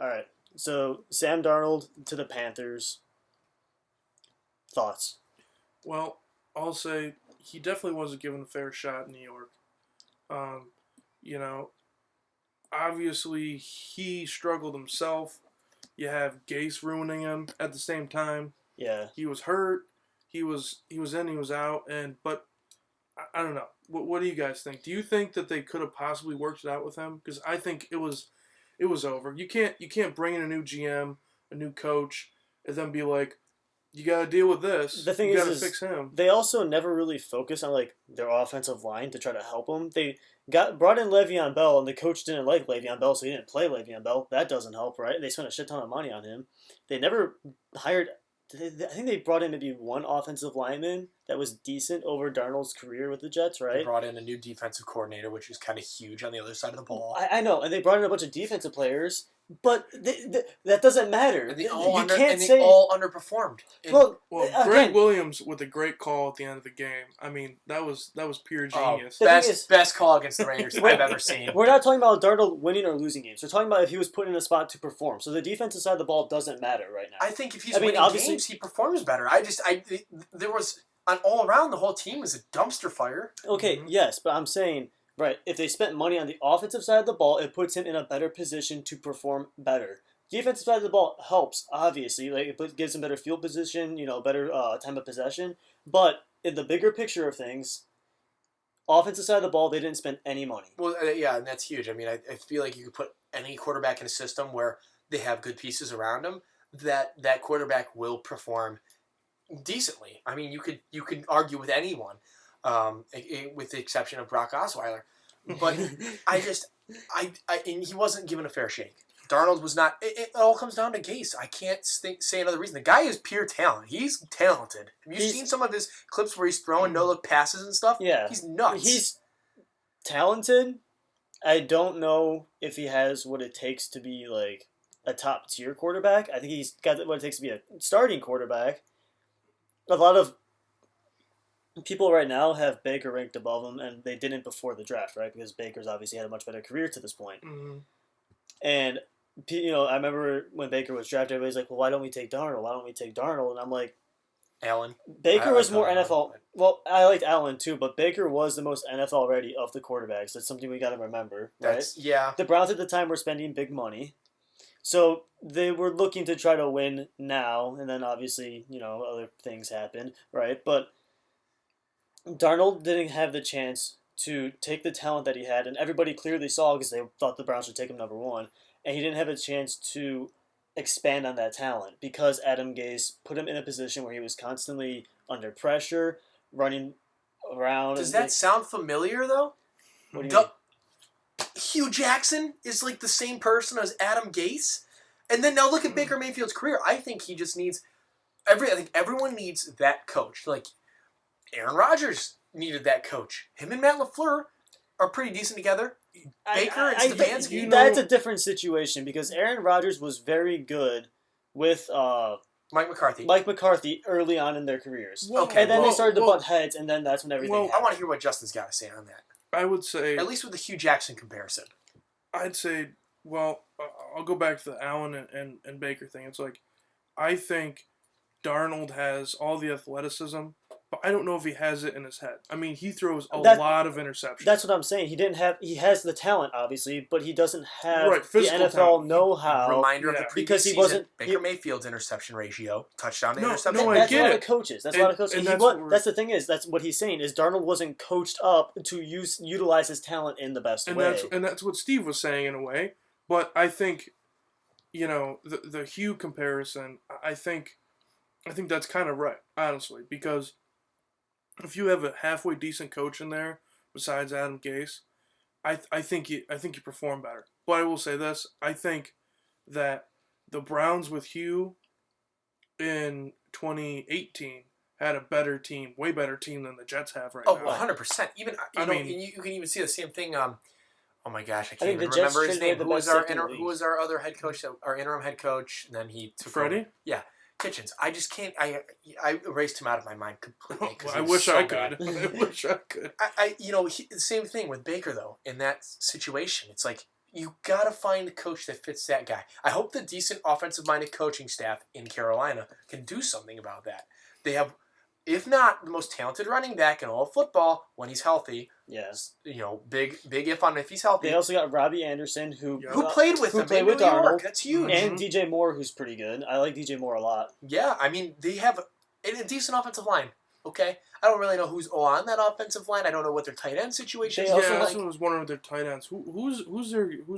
All right. So Sam Darnold to the Panthers. Thoughts? Well, I'll say he definitely wasn't given a fair shot in New York. Um, you know, obviously he struggled himself. You have Gase ruining him at the same time. Yeah. He was hurt. He was in. He was out. But I don't know. What do you guys think? Do you think that they could have possibly worked it out with him? Because I think it was over. You can't bring in a new GM, a new coach, and then be like, you got to deal with this. The thing you is, got to fix him. they also never really focus on like their offensive line to try to help them. They brought in Le'Veon Bell, and the coach didn't like Le'Veon Bell, so he didn't play Le'Veon Bell. That doesn't help, right? They spent a shit ton of money on him. They never hired. I think they brought in maybe one offensive lineman that was decent over Darnold's career with the Jets, They right? brought in a new defensive coordinator, which is kind of huge on the other side of the ball. I know, and they brought in a bunch of defensive players, but that doesn't matter. And they You all, can't say all underperformed. And, well. Greg Again, Williams with a great call at the end of the game. I mean, that was pure genius. The thing is- best call against the Raiders I've ever seen. we're not talking about Darnold winning or losing games. We're talking about if he was put in a spot to perform. So the defensive side of the ball doesn't matter right now. I think if he's I mean, winning obviously- games, he performs better. There was an all around the whole team was a dumpster fire. Okay, yes, but I'm saying, right, if they spent money on the offensive side of the ball, it puts him in a better position to perform better. Defensive side of the ball helps, obviously. Like it gives him better field position, better time of possession. But in the bigger picture of things, offensive side of the ball, they didn't spend any money. Well, yeah, and that's huge. I mean, I feel like you could put any quarterback in a system where they have good pieces around him. That quarterback will perform decently. I mean, you could argue with anyone, with the exception of Brock Osweiler. But and he wasn't given a fair shake. Darnold was not. It all comes down to Gase. I can't say another reason. The guy is pure talent. He's talented. Have you seen some of his clips where he's throwing no-look passes and stuff? Yeah. He's nuts. He's talented. I don't know if he has what it takes to be like a top-tier quarterback. I think he's got what it takes to be a starting quarterback. A lot of people right now have Baker ranked above him, and they didn't before the draft, right? Because Baker's obviously had a much better career to this point. Mm-hmm. And I remember when Baker was drafted, everybody's like, "Well, why don't we take Darnold? Why don't we take Darnold?" And I'm like, Allen. Baker was more Darnold, NFL. Well, I liked Allen too, but Baker was the most NFL ready of the quarterbacks. That's something we got to remember, right? Yeah. The Browns at the time were spending big money, so they were looking to try to win now, and then obviously other things happened, right? But Darnold didn't have the chance to take the talent that he had, and everybody clearly saw because they thought the Browns should take him number one, and he didn't have a chance to expand on that talent because Adam Gase put him in a position where he was constantly under pressure, running around. Does that sound familiar though? What do you mean? Hugh Jackson is like the same person as Adam Gase, and then now look at Baker Mayfield's career. I think he just needs I think everyone needs that coach. Like Aaron Rodgers needed that coach. Him and Matt LaFleur are pretty decent together. Baker and Stefanski. That's a different situation because Aaron Rodgers was very good with Mike McCarthy. Mike McCarthy early on in their careers. Okay, and then they started to butt heads, and then that's when everything happened. I want to hear what Justin's got to say on that. I would say, at least with the Hugh Jackson comparison. I'd say, well, I'll go back to the Allen and Baker thing. It's like, I think Darnold has all the athleticism, but I don't know if he has it in his head. I mean, he throws a lot of interceptions. That's what I'm saying. He has the talent, obviously, but he doesn't have the NFL talent. know-how. Reminder of the previous because he season, wasn't Baker Mayfield's interception ratio, touchdown to interception. No, that's I get a lot it. of coaches. That's a lot of coaches. That's the thing is, that's what he's saying is Darnold wasn't coached up to utilize his talent in the best way. That's what Steve was saying in a way. But I think, the Hugh comparison, I think that's kind of right, honestly, because if you have a halfway decent coach in there besides Adam Gase, I think you perform better. But I will say this: I think that the Browns with Hugh in 2018 had a better team, way better team than the Jets have right now. 100%. Even you can even see the same thing. Oh my gosh, I can't even the Jets remember his name. the Who was our other head coach? Our interim head coach, and then he took Freddie? over. Yeah. Kitchens. I just can't. I erased him out of my mind completely. I wish I could. I wish I could. The same thing with Baker though. In that situation, it's like you got to find a coach that fits that guy. I hope the decent offensive-minded coaching staff in Carolina can do something about that. They have, if not the most talented running back in all of football when he's healthy. Yes. Big if on if he's healthy. They also got Robbie Anderson, who played with him in New Darnold. York. That's huge. And DJ Moore, who's pretty good. I like DJ Moore a lot. Yeah, I mean, they have a decent offensive line. Okay, I don't really know who's on that offensive line. I don't know what their tight end situation is. Yeah, that's what I was wondering with their tight ends. Who's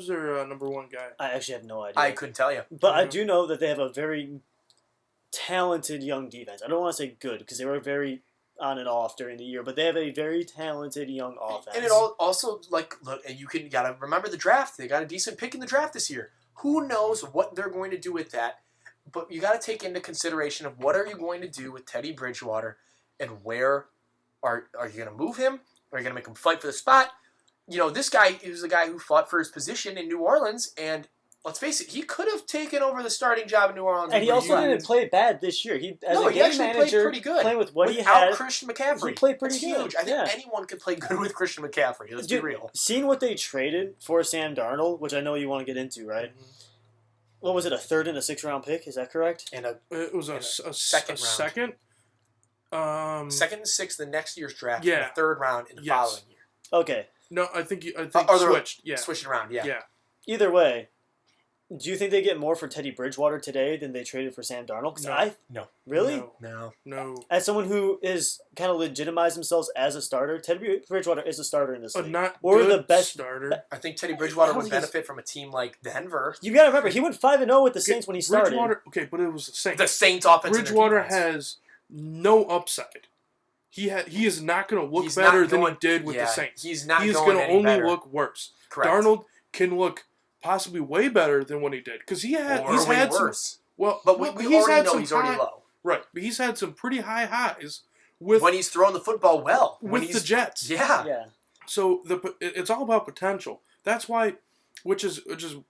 their number one guy? I actually have no idea. I couldn't tell you. But I do know that they have a very talented young defense. I don't want to say good because they were very on and off during the year, but they have a very talented young offense. And it also look, and you gotta remember the draft. They got a decent pick in the draft this year. Who knows what they're going to do with that? But you got to take into consideration of what are you going to do with Teddy Bridgewater, and where are you going to move him? Are you going to make him fight for the spot? This guy is a guy who fought for his position in New Orleans, and let's face it, he could have taken over the starting job in New Orleans. And he also didn't play bad this year. He actually played pretty good. Playing with what he Without had, Christian McCaffrey. he played pretty That's good. huge. I think anyone could play good with Christian McCaffrey. Let's be real. Seeing what they traded for Sam Darnold, which I know you want to get into, right? Mm-hmm. What was it, a 3rd and a 6th round pick? Is that correct? And it was a second round. Second? Second and 6th the next year's draft. Yeah. And the 3rd round in the following year. Okay. No, I think switched. Yeah. Switched around, yeah. Yeah. Either way, do you think they get more for Teddy Bridgewater today than they traded for Sam Darnold? No. Really? No. As someone who is kind of legitimized themselves as a starter, Teddy Bridgewater is a starter in this league. Or the best starter. I think Teddy Bridgewater would benefit from a team like Denver. You got to remember, he went 5-0 with the Saints when he started. But it was the Saints. The Saints offense. Bridgewater has no upside. He is not going to look better than he did with the Saints. He's not. He's going to only look worse. Correct. Darnold can look possibly way better than what he did because he's had worse. Well, but we already know he's already low. Right, but he's had some pretty high highs when he's throwing the football well with the Jets. Yeah. So it's all about potential. That's why, which is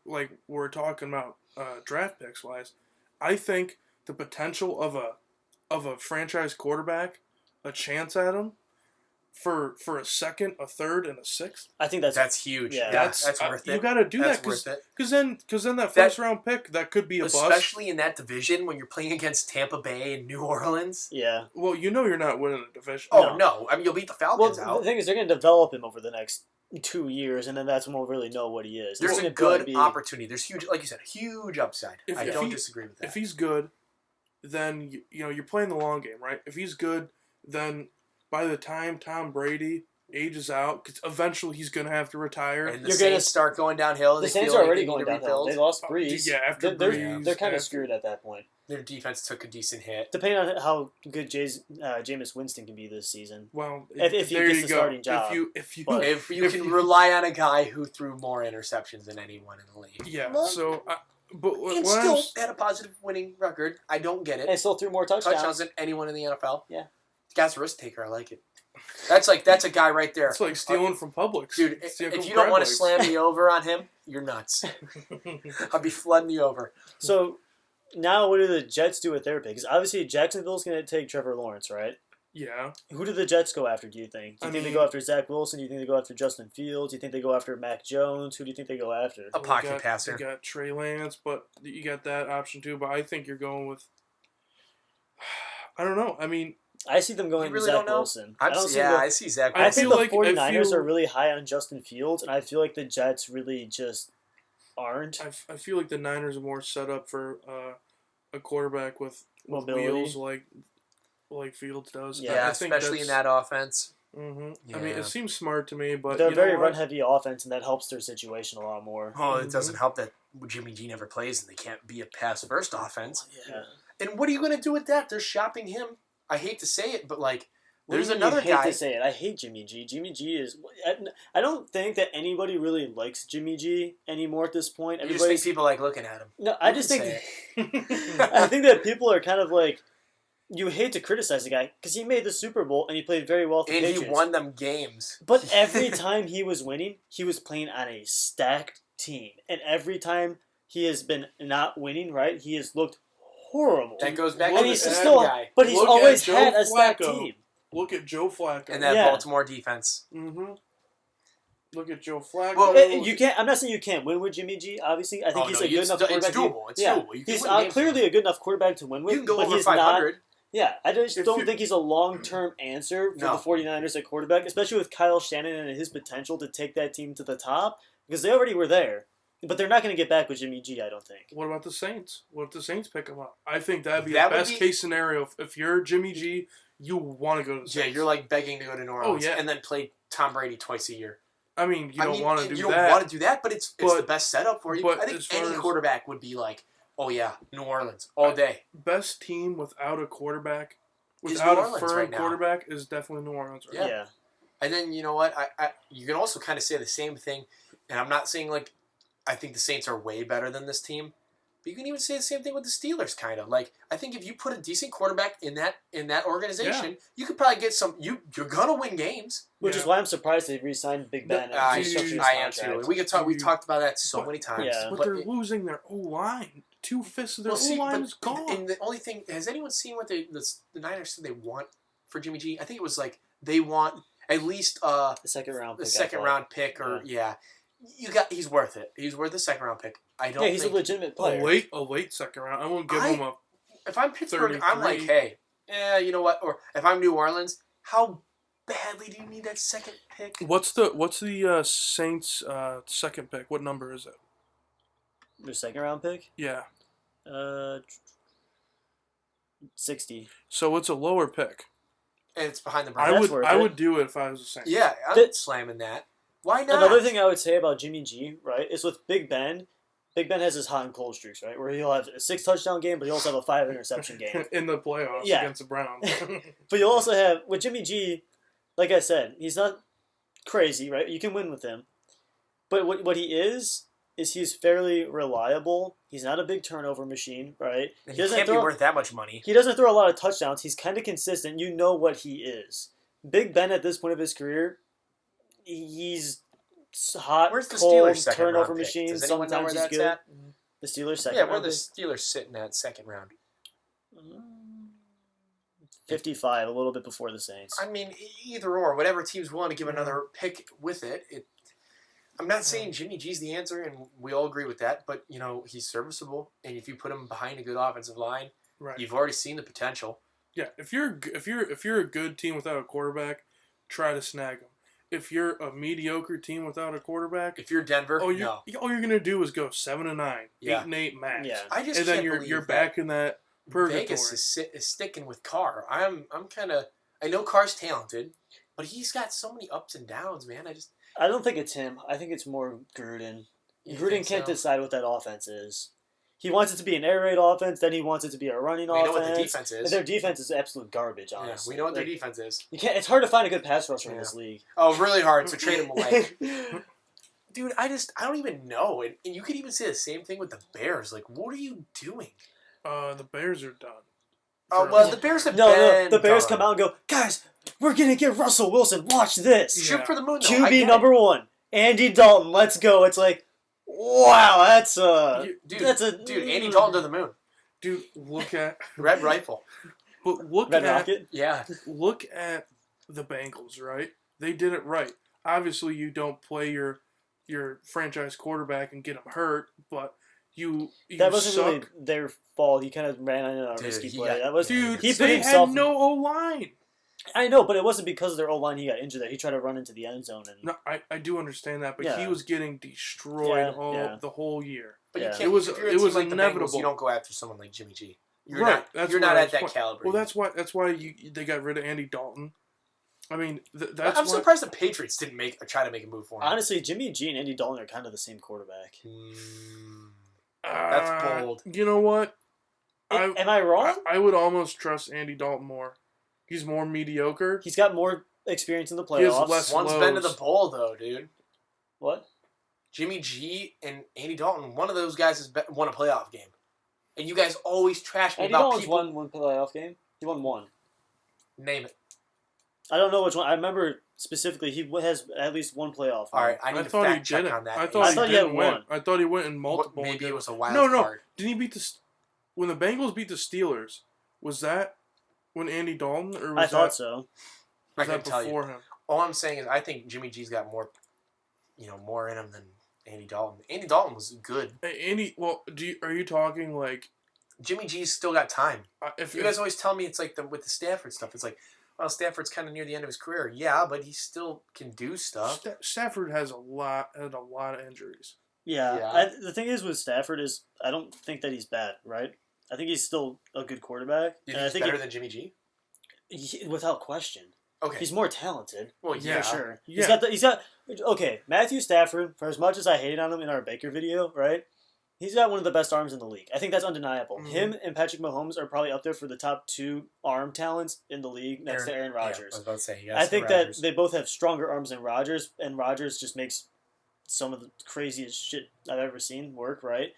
like we're talking about draft picks wise. I think the potential of a franchise quarterback, a chance at him for a 2nd, a 3rd, and a 6th. I think that's huge. Yeah, that's worth it. You got to do that because then that first round pick that could be a bust, especially in that division when you're playing against Tampa Bay and New Orleans. Yeah. Well, you're not winning the division. Oh no, I mean you'll beat the Falcons out. The thing is, they're going to develop him over the next 2 years, and then that's when we'll really know what he is. There's a good opportunity. There's huge, like you said, huge upside. I don't disagree with that. If he's good, then you're playing the long game, right? If he's good, then by the time Tom Brady ages out, because eventually he's going to have to retire. And the Saints start going downhill. The Saints are already going downhill. They lost Breeze. Yeah, after Breeze. They're kind of screwed at that point. Their defense took a decent hit. Depending on how good Jameis Winston can be this season. Well, if he gets the starting job. If you can rely on a guy who threw more interceptions than anyone in the league. Yeah, so... and still had a positive winning record. I don't get it. And still threw more touchdowns than anyone in the NFL. Yeah. Guy's a risk taker. I like it. That's a guy right there. It's like stealing from Publix. Dude, if you don't want to slam me over on him, you're nuts. I'll be flooding you over. So, now what do the Jets do with their pick? Because obviously Jacksonville's going to take Trevor Lawrence, right? Yeah. Who do the Jets go after, do you think? Do you think they go after Zach Wilson? Do you think they go after Justin Fields? Do you think they go after Mac Jones? Who do you think they go after? A pocket passer. You got Trey Lance, but you got that option too. But I think you're going with... I don't know. I mean... I see them going with Zach Wilson. I see Zach Wilson. I think the 49ers are really high on Justin Fields, and I feel like the Jets really just aren't. I feel like the Niners are more set up for a quarterback with mobility, wheels like Fields does. Yeah, I think especially in that offense. Mm-hmm. Yeah. I mean, it seems smart to me, but they're a very run-heavy offense, and that helps their situation a lot more. Oh, it doesn't help that Jimmy G never plays, and they can't be a pass-first offense. Yeah. And what are you going to do with that? They're shopping him. I hate to say it, but there's another guy. I hate to say it. I hate Jimmy G. Jimmy G is. I don't think that anybody really likes Jimmy G anymore at this point. You just think people like looking at him. No, I just think. I think that people are kind of like. You hate to criticize the guy because he made the Super Bowl and he played very well for the Patriots. And he won them games. But every time he was winning, he was playing on a stacked team, and every time he has been not winning, right, he has looked horrible. That goes back to the guy. But he's always had a stacked team. Look at Joe Flacco. And that Baltimore defense. Mm-hmm. Look at Joe Flacco. Well, You can't. I'm not saying you can't win with Jimmy G. Obviously, I think he's a good enough it's quarterback. doable. It's yeah, doable. You can he's win games clearly with him. a good enough quarterback to win with. You can go but over he's 500. not. Yeah, I just If don't you- think he's a long-term answer for the 49ers at quarterback, especially with Kyle Shanahan and his potential to take that team to the top, because they already were there. But they're not going to get back with Jimmy G, I don't think. What about the Saints? What if the Saints pick him up? I think that'd be That the would best case scenario. If you're Jimmy G, you want to go to the Saints. Yeah, you're like begging to go to New Orleans yeah. and then play Tom Brady twice a year. I mean, you don't want to do you that. don't want to do that, but it's the best setup for you. But I think as far any as- quarterback would be like, oh yeah, New Orleans all day. Best team without a quarterback, Is without New a Orleans firm right now. quarterback, is definitely New Orleans. Right? Yeah. Yeah. And then you know what? I you can also kind of say the same thing, and I'm not saying like I think the Saints are way better than this team, but you can even say the same thing with the Steelers. Kind of like I think if you put a decent quarterback in that organization, you could probably get some. You're gonna win games. Which is why I'm surprised they re-signed Big Ben. I and restructured his am contract. too. We could talk. We've Dude. talked about that so many times. Yeah. But, But they're losing their O line. 2/5 of their O line is gone. And the only thing, has anyone seen what the Niners said they want for Jimmy G? I think it was like they want at least The second round pick. a second round pick or he's worth it. He's worth a second round pick. I don't. Yeah, he's a think, legitimate player. A late second round. I won't give him a. If I'm Pittsburgh, I'm like, 33. hey, you know what? Or if I'm New Orleans, how badly do you need that second pick? What's the Saints second pick? What number is it? Their second round pick? Yeah. 60. So it's a lower pick. And it's behind the I Browns. worth I it. would do it if I was a Saints. Yeah, I'm That- slamming that. Why not? Another thing I would say about Jimmy G, right, is with Big Ben. Big Ben has his hot and cold streaks, right, where he'll have a 6 touchdown game, but he'll also have a 5 interception game. In the playoffs Yeah. against the Browns. But you'll also have with Jimmy G, like I said, he's not crazy, right? You can win with him. But what he is he's fairly reliable. He's not a big turnover machine, right? And he can't be worth that much money. He doesn't throw a lot of touchdowns. He's kind of consistent. You know what he is. Big Ben at this point of his career, he's hot, Where's the cold, Steelers' second turnover round pick? machine. Does anyone know Sometimes where he's that's good. at? The Steelers second Yeah, where round the pick? Steelers sitting at second round? 55, a little bit before the Saints. I mean, either or, whatever team's willing to give another pick with it. I'm not saying Jimmy G's the answer, and we all agree with that. But you know, he's serviceable, and if you put him behind a good offensive line, Right. you've already seen the potential. Yeah. If you're a good team without a quarterback, try to snag him. If you're a mediocre team without a quarterback, If you're Denver, all no. you're gonna do is go 7-9, Yeah. 8-8 max. Yeah. I just And then can't you're believe back in that purgatory. Vegas is sticking with Carr. I'm kind of. I know Carr's talented, but he's got so many ups and downs, man. I don't think it's him. I think it's more Gruden. You Gruden think can't so? decide what that offense is. He wants it to be an air raid offense, then he wants it to be a running We know offense. what the defense And is. their defense is absolute garbage, Yeah, honestly. we know what their Like, defense is. You can't. It's hard to find a good pass rusher in Yeah. this league. Oh, really hard. So trade him away. Dude, I don't even know. And you could even say the same thing with the Bears. Like, what are you doing? The Bears are done. Oh, For- well, the Bears have No, been the Bears done. come out and go, guys, we're gonna get Russell Wilson. Watch this. Shoot Yeah. for the moon, though. I QB get number 1, Andy Dalton. Let's go. It's like, wow, that's it. Dude, that's a Andy Dalton to the moon. Dude, look at Red rifle. look Red at Rocket. Yeah. look at the Bengals, right? They did it right. Obviously, you don't play your franchise quarterback and get him hurt, but you That wasn't suck. really their fault. He kind of ran on a Dude, risky he play. got- That was Dude, he put they himself. had no O line. I know, but it wasn't because of their O line he got injured. There, he tried to run into the end zone and No, I do understand that, but Yeah. he was getting destroyed Yeah. the whole year. But Yeah. you can't. It was- if you're a it team was like the Bengals, inevitable. you don't go after someone like Jimmy G. You're Right, not. that's You're why- not at that's that why- caliber. Well, that's why they got rid of Andy Dalton. I mean, that's I'm why, surprised the Patriots didn't try to make a move for him. honestly, Jimmy G and Andy Dalton are kind of the same quarterback. That's bold. You know what? Am I wrong? I would almost trust Andy Dalton more. He's more mediocre. He's got more experience in the He has playoffs. less- One's been to the Lows. bowl though, dude. What? Jimmy G and Andy Dalton. One of those guys has won a playoff game, and you guys always trash me Andy about Dalton's people. won one playoff game. He won one. Name it. I don't know which one. I remember specifically he has at least one playoff. All right, I need I to thought he fact check didn't. on that. I I thought thought he he had didn't win. one. I thought he went in multiple. Maybe and it was a wild No. card. Didn't he beat when the Bengals beat the Steelers? Was that when Andy Dalton, or was I thought that, so. I was can that tell you. before him? All I'm saying is I think Jimmy G's got more more in him than Andy Dalton. Andy Dalton was good. Andy, well, are you talking like Jimmy G's still got time. if You guys always tell me it's like with the Stafford stuff. It's like, well, Stafford's kind of near the end of his career. Yeah, but he still can do stuff. Stafford had a lot of injuries. Yeah, Yeah. the thing is with Stafford is I don't think that he's bad, right? I think he's still a good quarterback. You and think he's better than Jimmy G? without question. Okay. He's more talented. Well, yeah. For sure. Yeah. He's got okay, Matthew Stafford, for as much as I hated on him in our Baker video, right? He's got one of the best arms in the league. I think that's undeniable. Mhm. Him and Patrick Mahomes are probably up there for the top 2 arm talents in the league next to Aaron Yeah, I Rodgers. was about to say, I think that they both have stronger arms than Rodgers, and Rodgers just makes some of the craziest shit I've ever seen work, right?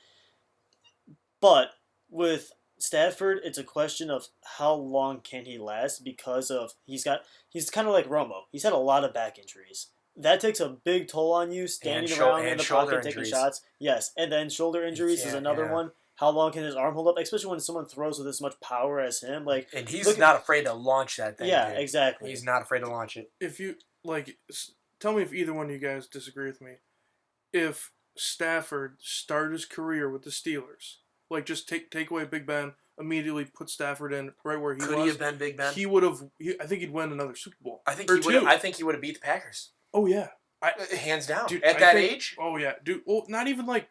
But with Stafford, it's a question of how long can he last because of he's kind of like Romo. He's had a lot of back injuries. That takes a big toll on you standing around in the pocket taking shots. Yes, and then shoulder injuries is another one. How long can his arm hold up? Especially when someone throws with as much power as him. And he's not afraid to launch that thing. Yeah, dude. exactly. He's not afraid to launch it. If you tell me if either one of you guys disagree with me. If Stafford started his career with the Steelers, like just take away Big Ben, immediately put Stafford in right where he Could was. he have been Big Ben? He would have. I think he'd win another Super Bowl. I think or he would. I think he would have beat the Packers. Oh yeah, Hands down. dude, At I that think- age. Oh yeah, dude. Well, not even like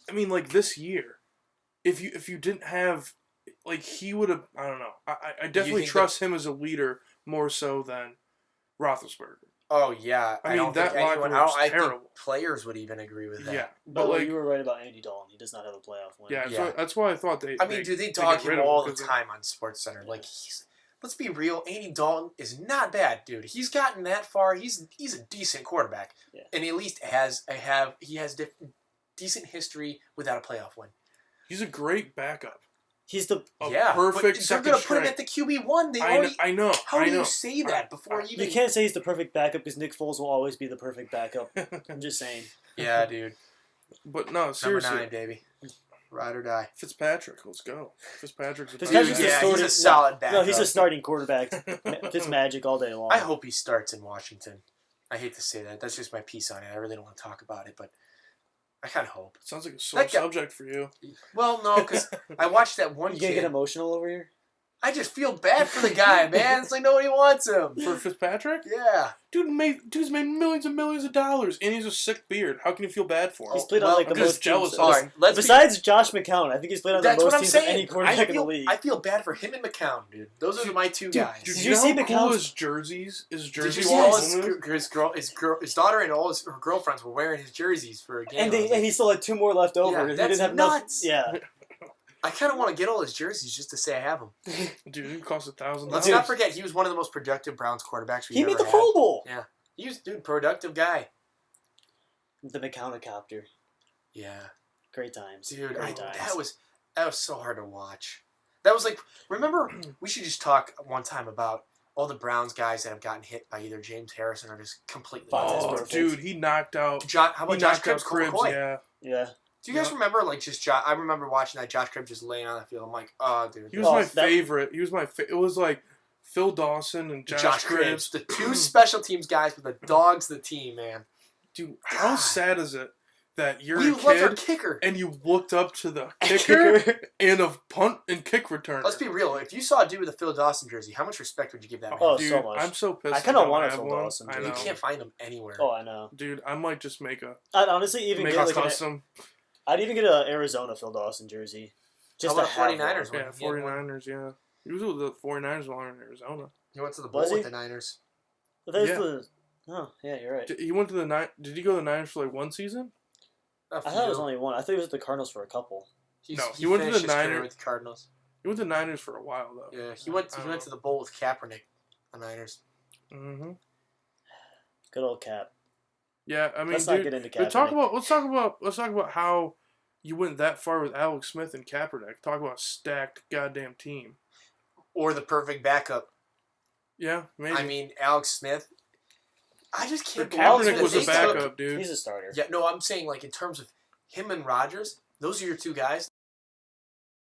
I mean like this year. If you didn't have he would have. I don't know. I definitely think trust him as a leader more so than Roethlisberger. Oh yeah. I mean, don't that think locker anyone. room's I think terrible. players would even agree with that. Yeah, But but you were right about Andy Dalton. He does not have a playoff win. yeah, Yeah. So that's why I thought they. I mean, dude, they get dog rid him of all the 'cause of- time on SportsCenter. Like let's be real. Andy Dalton is not bad, dude. He's gotten that far. He's a decent quarterback, Yeah. and he at least he has decent history without a playoff win. He's a great backup. He's the A Yeah, perfect but they're second gonna put him string. at the QB1. They I already. know. How I do know. you say that before you even? you can't say he's the perfect backup because Nick Foles will always be the perfect backup. I'm just saying. Yeah, dude. But no, seriously. Number 9, baby. Ride or die. Fitzpatrick, let's go. Fitzpatrick's a Fitzpatrick's backup. a Yeah, starting, he's a solid backup. No, he's a starting quarterback. It's magic all day long. I hope he starts in Washington. I hate to say that. That's just my piece on it. I really don't want to talk about it, but I kind of hope. Sounds like a sore That guy- subject for you. Well, no, because I watched that one You gonna get kid. emotional over here? I just feel bad for the guy, man. It's like nobody wants him. For Fitzpatrick? Yeah. Dude's made millions and millions of dollars, and he's a sick beard. How can you feel bad for him? He's played on well, like the I'm just most jealous teams. of All right. Besides Josh McCown, I think he's played on the That's most what I'm teams of saying. any quarterback in the feel, league. I feel bad for him and McCown, dude. Those are my two guys. Dude, Did you you know see how cool McCown's- his jerseys? His Did jersey you see wall all is? his daughter and all her girlfriends were wearing his jerseys for a game? and he still had 2 more left over. Yeah, He that's didn't have nuts. Enough, I kind of want to get all his jerseys just to say I have them. Dude, it cost $1,000. Let's not forget, he was one of the most productive Browns quarterbacks we've he ever made the had. Pro Bowl. Yeah. He was, productive guy. The McCown-copter. Yeah. Great times. Dude, Great times. that was so hard to watch. That was like, remember, we should just talk one time about all the Browns guys that have gotten hit by either James Harrison or just completely. Fontez Oh, perfect. dude, he knocked out. How about He Josh knocked out Cribbs, Colt McCoy? yeah. Yeah. Do you guys remember, like, I remember watching that Josh Cribbs just laying on the field. I'm like, oh, dude. He was Oh, my that- favorite. He was my It was like Phil Dawson and Josh Cribbs. The two special teams guys with the dogs, the team, man. Dude, how God. sad is it that you're We a loved our kid kicker. and you looked up to the kicker and a punt and kick returner? Let's be real. If you saw a dude with a Phil Dawson jersey, how much respect would you give that man? Oh, dude, so much. I'm so pissed. I kinda don't want a have Phil one. Dawson I jersey. know. You can't find them anywhere. Oh, I know. Dude, I might just make I'd honestly even a get like custom. I'd even get an Arizona Phil Dawson jersey. Just How to about have 49ers one. one? Yeah, 49ers, yeah. He was with the 49ers while in Arizona. He went to the bowl Was he? with the Niners. But there's Yeah. the. Oh, yeah, you're right. He went to the Did he go to the Niners for like one season? A I thought it was few. only one. I thought he was at the Cardinals for a couple. No, he went to finished the his career Niners. with the Cardinals. He went to the Niners for a while though. Yeah, he went to the bowl with Kaepernick, the Niners. Mm-hmm. Good old Cap. Yeah, I mean, Let's not dude, get into let's talk Kaepernick. about how you went that far with Alex Smith and Kaepernick. Talk about a stacked goddamn team. Or the perfect backup. Yeah, maybe. I mean, Alex Smith. I just can't But believe Kaepernick that was they a backup, took- dude. He's a starter. Yeah, no, I'm saying like in terms of him and Rodgers, those are your two guys.